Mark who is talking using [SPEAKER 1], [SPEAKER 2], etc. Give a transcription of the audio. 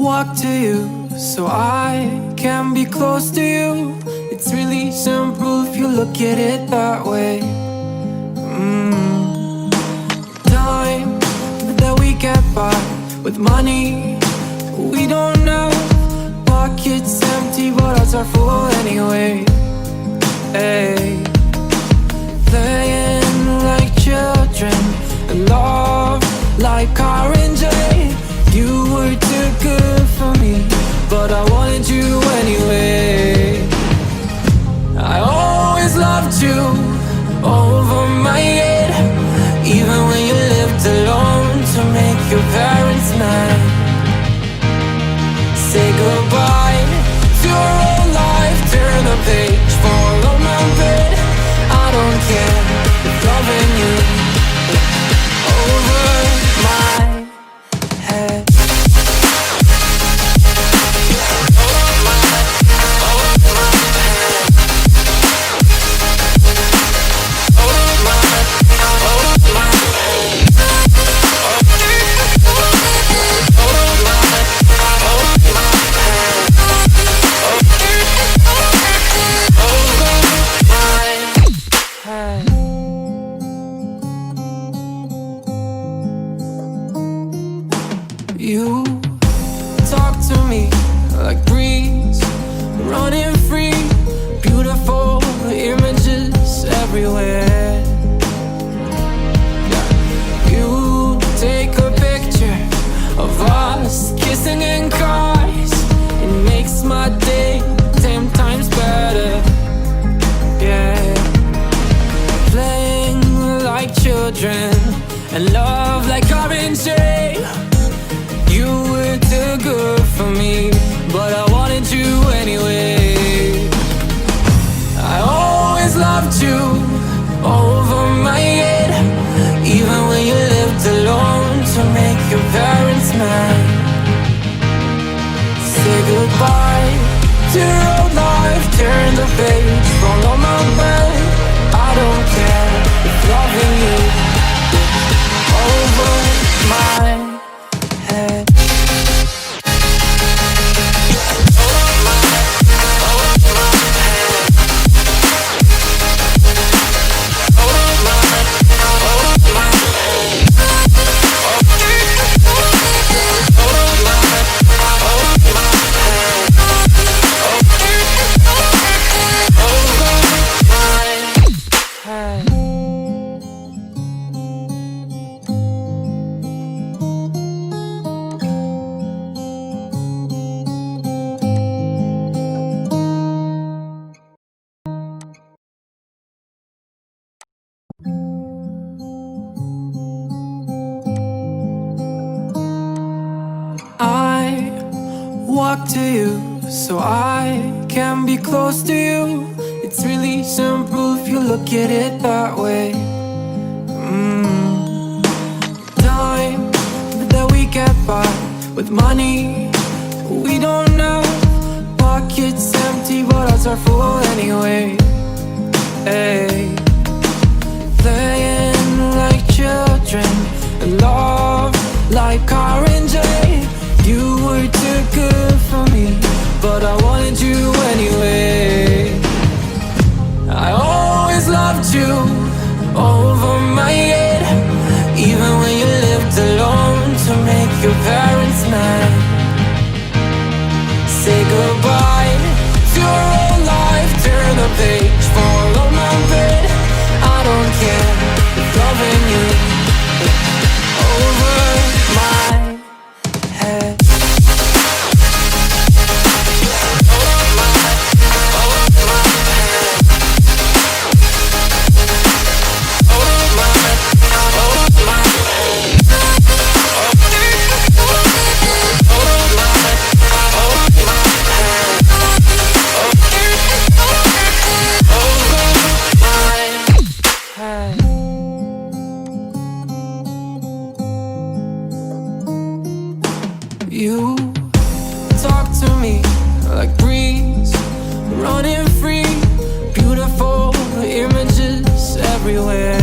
[SPEAKER 1] walk to you so I can be close to you. It's really simple if you look at it that way. Time that we get by with money we don't know. Pockets empty but hearts are full anyway. Hey, playing like children and love like R&J. You were too good for me, but I wanted you anyway. I always loved you over my head, even when you lived alone to make your parents mad. Say goodbye to your old life, turn the page, fall on my bed. I don't care if loving you over my head. You talk to me like breeze, running free, beautiful images everywhere. You take a picture of us kissing in cars, it makes my day 10 times better. Yeah, playing like children and love like R&J. You were too good for me, but I wanted you anyway. I always loved you over my head, even when you lived alone to make your parents mad. Say goodbye to your old life, turn the page, fall on my bed. I don't care if loving you over my head. I walk to you so I can be close to you. It's really simple if you look at it that way. Time that we get by with money we don't know. Pockets empty but hearts are full anyway. Hey, playing like children and love like R&J. You were too good for me, but I wanted you anyway. I always loved you over my head, even when you lived alone to make your parents mad. Say goodbye to your old life, turn the page, fall on my bed. I don't care if loving you over my head. You talk to me like breeze, running free, beautiful images everywhere.